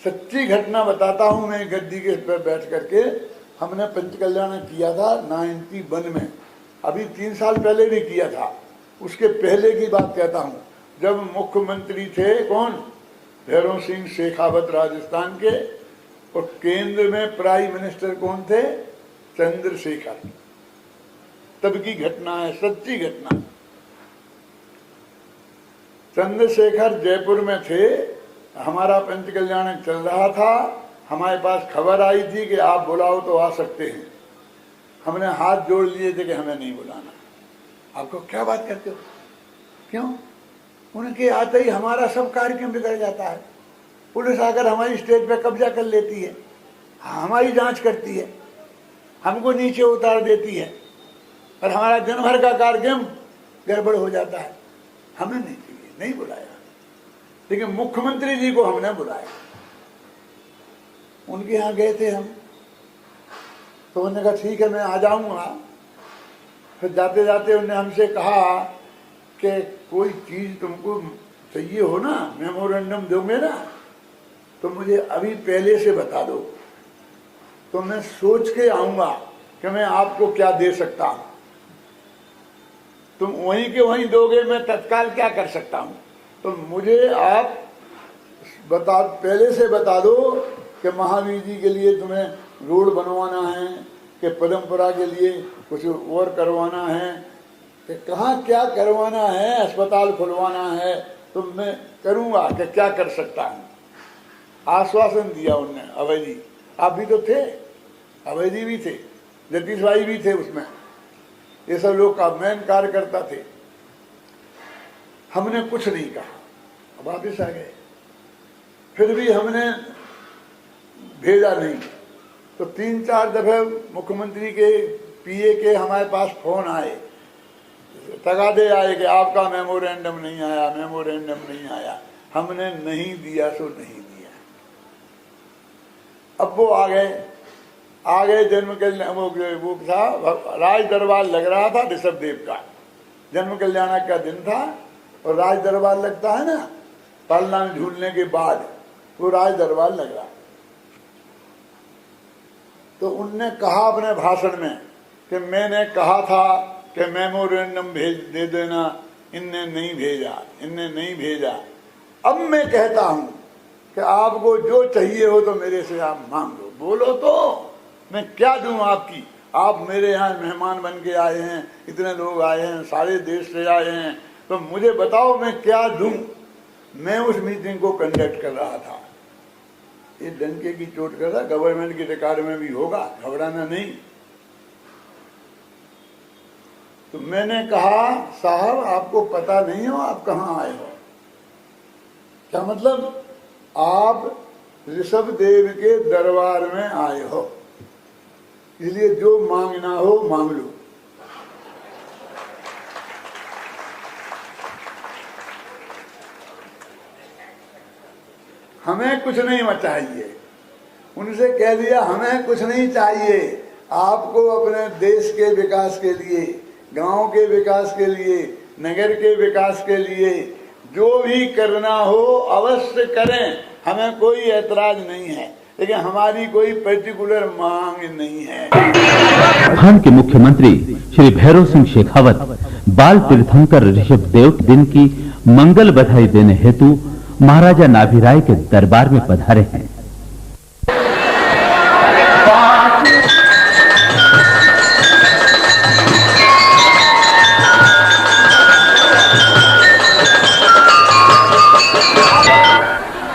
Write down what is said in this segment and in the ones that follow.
सच्ची घटना बताता हूँ मैं गद्दी के पर बैठ करके। हमने पंचकल्याण किया था 91 में, अभी 3 साल पहले भी किया था। उसके पहले की बात कहता हूँ, जब मुख्यमंत्री थे कौन, भैरव सिंह शेखावत राजस्थान के, और केंद्र में प्राइम मिनिस्टर कौन थे, चंद्रशेखर। तब की घटना है, सच्ची घटना। चंद्रशेखर जयपुर में थे, हमारा पंचकल्याण चल रहा था, हमारे पास खबर आई थी कि आप बुलाओ तो आ सकते हैं। हमने हाथ जोड़ लिए थे कि हमें नहीं बुलाना। आपको क्या बात करते हो, क्यों? उनके आते ही हमारा सब कार्यक्रम बिगड़ जाता है। पुलिस आकर हमारी स्टेज पे कब्जा कर लेती है, हमारी जांच करती है, हमको नीचे उतार देती है, और हमारा दिन भर का कार्यक्रम गड़बड़ हो जाता है। हमें नहीं चाहिए, नहीं बुलाया। लेकिन मुख्यमंत्री जी को हमने बुलाया। उनके यहाँ गए थे हम, तो उन्होंने कहा ठीक है मैं आ जाऊंगा। फिर जाते जाते उन्होंने हमसे कहा कि कोई चीज तुमको चाहिए हो ना, मेमोरेंडम दोगे ना, तो मुझे अभी पहले से बता दो, तो मैं सोच के आऊंगा कि मैं आपको क्या दे सकता हूं। तुम वहीं के वहीं दोगे, मैं तत्काल क्या कर सकता हूं। तो मुझे आप पहले से बता दो कि महावीर जी के लिए तुम्हें रोड बनवाना है, कि परंपरा के लिए कुछ और करवाना है, कि कहाँ क्या करवाना है, अस्पताल खुलवाना है, तो मैं करूंगा कि क्या कर सकता हूं। आश्वासन दिया उनने। अभय जी, आप भी तो थे, अभय जी भी थे, जगदीश भाई भी थे उसमें, ये सब लोग का मेन कार्यकर्ता थे। हमने कुछ नहीं कहा, अब वापिस आ गए। फिर भी हमने भेजा नहीं, तो 3-4 दफे मुख्यमंत्री के पीए के हमारे पास फोन आए, तगादे आए कि आपका मेमोरेंडम नहीं आया, मेमोरेंडम नहीं आया। हमने नहीं दिया सो नहीं दिया। अब वो आ गए जन्म कल्याण, वो था राज दरबार लग रहा था ऋषभदेव का, जन्म कल्याण का दिन था, और राज दरबार लगता है ना पालना में झूलने के बाद, वो राज दरबार लग रहा। तो उनने कहा अपने भाषण में कि मैंने कहा था कि मेमोरेंडम दे देना, इनने नहीं भेजा। अब मैं कहता हूं कि आपको जो चाहिए हो तो मेरे से आप मांग लो, बोलो तो मैं क्या दूं आपकी। आप मेरे यहाँ मेहमान बन के आए हैं, इतने लोग आए हैं, सारे देश से आए हैं, तो मुझे बताओ मैं क्या दूं। मैं उस मीटिंग को कंडक्ट कर रहा था, ये डंके की चोट कर रहा, गवर्नमेंट की रिकॉर्ड में भी होगा, घबराना नहीं। तो मैंने कहा साहब आपको पता नहीं हो आप कहाँ आए हो। क्या मतलब? आप ऋषभदेव के दरबार में आए हो, इसलिए जो मांगना हो मांग लो। हमें कुछ नहीं चाहिए। उनसे कह दिया हमें कुछ नहीं चाहिए, आपको अपने देश के विकास के लिए, गांव के विकास के लिए, नगर के विकास के लिए जो भी करना हो अवश्य करें, हमें कोई ऐतराज नहीं है, लेकिन हमारी कोई पर्टिकुलर मांग नहीं है। राजस्थान के मुख्यमंत्री श्री भैरव सिंह शेखावत बाल तीर्थंकर ऋषभदेव दिन की मंगल बधाई देने हेतु महाराजा नाभिराय के दरबार में पधारे हैं।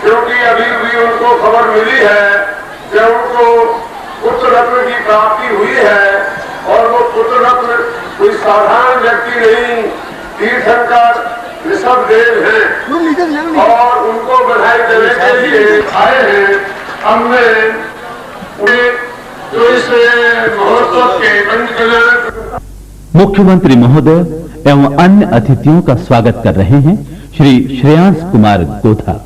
क्योंकि अभी भी उनको खबर मिली है कि उनको पुत्र रत्न की प्राप्ति हुई है, और वो पुत्र रत्न कोई साधारण व्यक्ति नहीं, तीर्थंकर ऋषभदेव हैं, और उनको बधाई देने के लिए आए हैं। हमने उन्हें जो इस महोत्सव के पंचकल्याण मुख्यमंत्री महोदय एवं अन्य अतिथियों का स्वागत कर रहे हैं श्री श्रेयांश कुमार गोथा,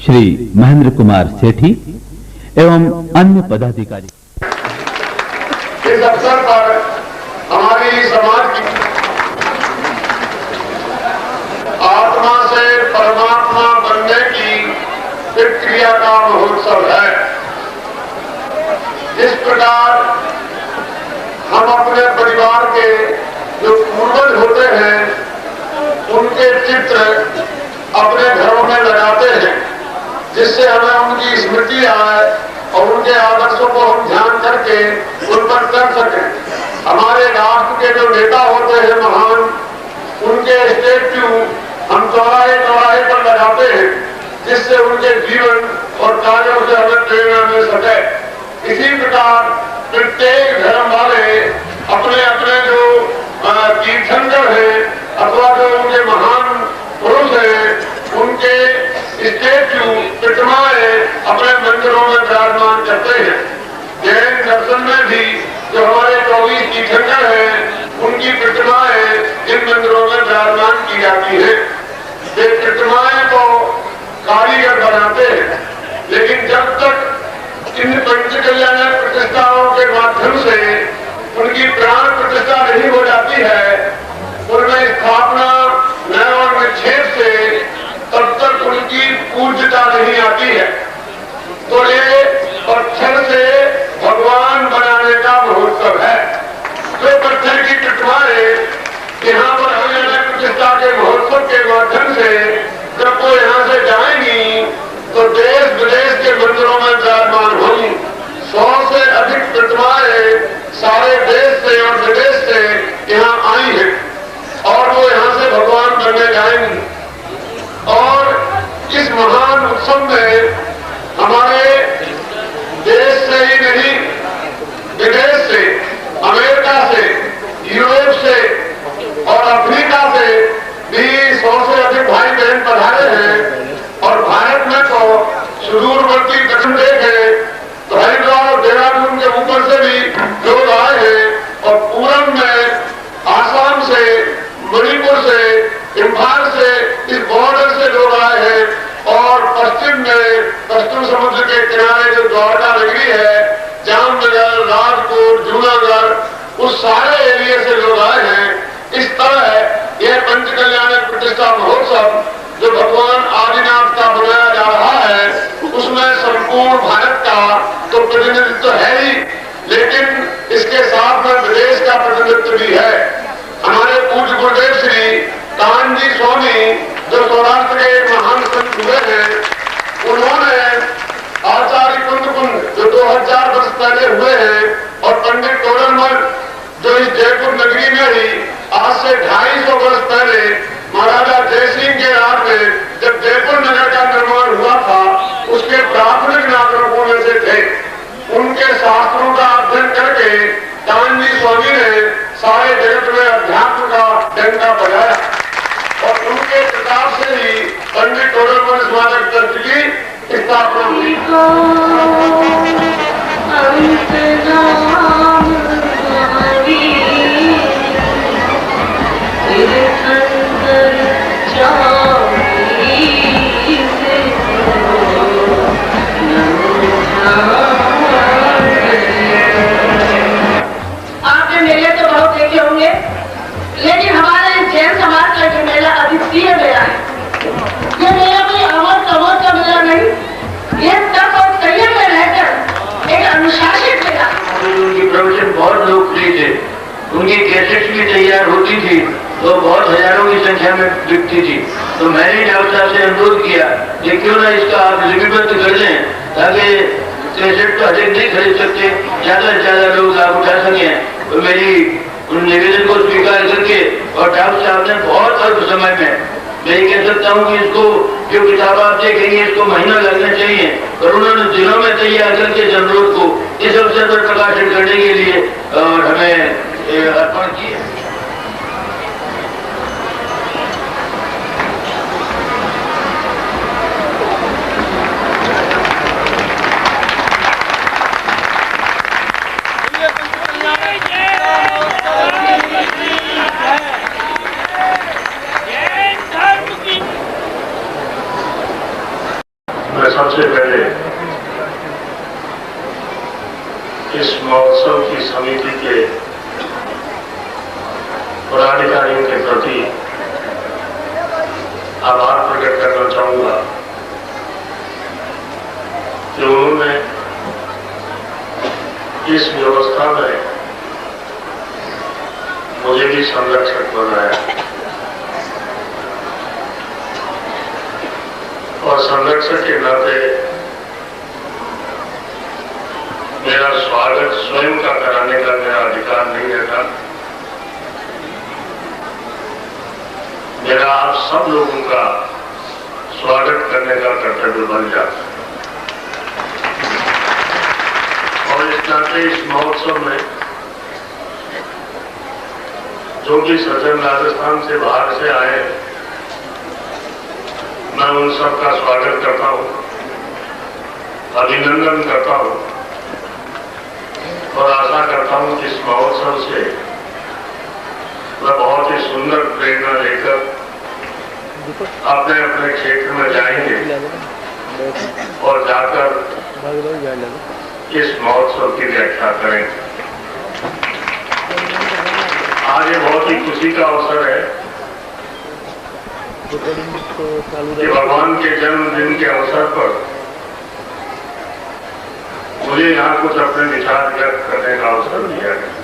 श्री महेंद्र कुमार सेठी एवं अन्य पदाधिकारी। इस अवसर पर हमारी समाज की आत्मा से परमात्मा बनने की एक क्रिया का महोत्सव है। इस प्रकार हम अपने परिवार के जो पूर्वज होते हैं उनके चित्र अपने घरों में लगाते हैं, जिससे हमें उनकी स्मृति आए और उनके आदर्शों को हम ध्यान करके उन पर कर सकें। हमारे राष्ट्र के जो नेता होते हैं महान, उनके स्टैच्यू हम चौराहे चौराहे पर लगाते हैं, जिससे उनके जीवन और कार्यों से हमें प्रेरणा मिल सके। इसी प्रकार प्रत्येक धर्म वाले अपने अपने जो तीर्थंकर हैं अथवा जो उनके महान पुरुष हैं, उनके स्टैच्यू प्रतिमाएं अपने मंदिरों में विराजमान करते हैं। जैन दर्शन में भी जो हमारे 24 तीर्थंकर हैं, उनकी प्रतिमाएं इन मंदिरों में विराजमान की जाती है। वे प्रतिमाएं तो कारीगर बनाते हैं, लेकिन जब तक इन पंचकल्याण प्रतिष्ठाओं के माध्यम से उनकी प्राण प्रतिष्ठा नहीं हो जाती है, उनमें स्थापना नए और निक्षेप से, तब तक उनकी पूज्यता नहीं आती है। तो ये पत्थर से भगवान बनाने का महोत्सव है। जो पत्थर की प्रतिमाएं यहाँ पर होने प्रतिष्ठा के महोत्सव के माध्यम से जब वो यहाँ से जाएंगी तो देश विदेश के मंदिरों में विराजमान होंगी। 100 से अधिक प्रतिमाएं सारे देश से और विदेश से यहाँ आई है और वो यहाँ से भगवान बनने जाएंगी। और इस महान उत्सव में हमारे देश से ही नहीं, विदेश से, अमेरिका से, यूरोप से और अफ्रीका से भी 100 से अधिक भाई बहन पधारे हैं। और भारत में तो सुदूरवर्ती दक्षिण देश तो हरिद्वार और देहरादून के ऊपर से भी लोग आए हैं और पूरब में आसाम से, मणिपुर से, इम्फाल से, इस बॉर्डर से लोग आए हैं और पश्चिम में पश्चिम समुद्र के किनारे जो द्वारका नगरी है, जामनगर, राजकोट, जूनागढ़, उस सारे एरिया से लोग आए हैं। इस तरह यह पंचकल्याण प्रतिष्ठा महोत्सव जो भगवान आदिनाथ का बनाया जा रहा है, उसमें संपूर्ण भारत का तो प्रतिनिधित्व है ही, लेकिन इसके साथ में विदेश का प्रतिनिधित्व भी है। हमारे पूज्य गुरुदेव श्री कानजी स्वामी जो सौराष्ट्र के एक महान संत हुए हैं, उन्होंने आचार्य कुंद जो 2000 वर्ष पहले हुए हैं और पंडित तोरलमल जो इस जयपुर नगरी में ही आज से 250 वर्ष पहले महाराजा जयसिंह के राज में जब जयपुर नगर का निर्माण हुआ था, उसके प्राथमिक नागरिकों में से थे। उनके शास्त्रों का अध्ययन करके कानजी स्वामी ने सारे जगत में अध्यात्म का डंका बजाया और उनके प्रताप से ही पंडित तोरलमल स्मारक ट्रस्ट की स्थापना हुई। आपने मेले तो बहुत देखे होंगे, लेकिन हमारे जैन समाज का जो मेला अद्वितीय मेला है। ये मेला कोई अमर कमर का मेला नहीं, ये तप और संयम में रहकर एक अनुशासित मेला। उनकी प्रवचन बहुत लोकप्रिय थे, उनकी कैसेट्स भी तैयार होती थी तो बहुत हजारों की संख्या में बिकती थी। तो मैंने डॉक्टर साहब से अनुरोध किया कि क्यों ना इसका आप लिपिबद्ध कर लें, ताकि कैसेट तो अधिक नहीं खरीद सकते, ज्यादा से ज्यादा लोग आप उठा सके। तो मेरी उन निवेदन को स्वीकार करके और डॉक्टर साहब ने बहुत अल्प समय में, मैं ये कह सकता हूँ कि इसको जो किताब आप देखेंगे इसको महीना लगना चाहिए, और उन्होंने दिनों में तैयार करके इस अनुरोध को इस अवसर पर प्रकाशित करने के लिए और हमें अर्पण किया। मैं सबसे पहले इस महोत्सव की समिति के पदाधिकारियों के प्रति आभार प्रकट करना चाहूंगा। उन्होंने इस व्यवस्था में मुझे भी संरक्षक बनाया और संरक्षक के नाते मेरा स्वागत स्वयं का कराने का मेरा अधिकार नहीं रहता। मेरा आप सब लोगों का स्वागत करने का कर्तव्य बन जाता है। और इस नाते इस महोत्सव में जो भी सज्जन राजस्थान से बाहर से आए, मैं उन सबका स्वागत करता हूं, अभिनंदन करता हूं और आशा करता हूं कि इस महोत्सव से मैं बहुत ही सुंदर प्रेरणा लेकर अपने अपने क्षेत्र में जाएंगे और जाकर इस महोत्सव की व्याख्या करेंगे। आज ये बहुत ही खुशी का अवसर है कि भगवान के जन्मदिन के अवसर पर मुझे यहाँ कुछ अपने विचार व्यक्त करने का अवसर दिया गया।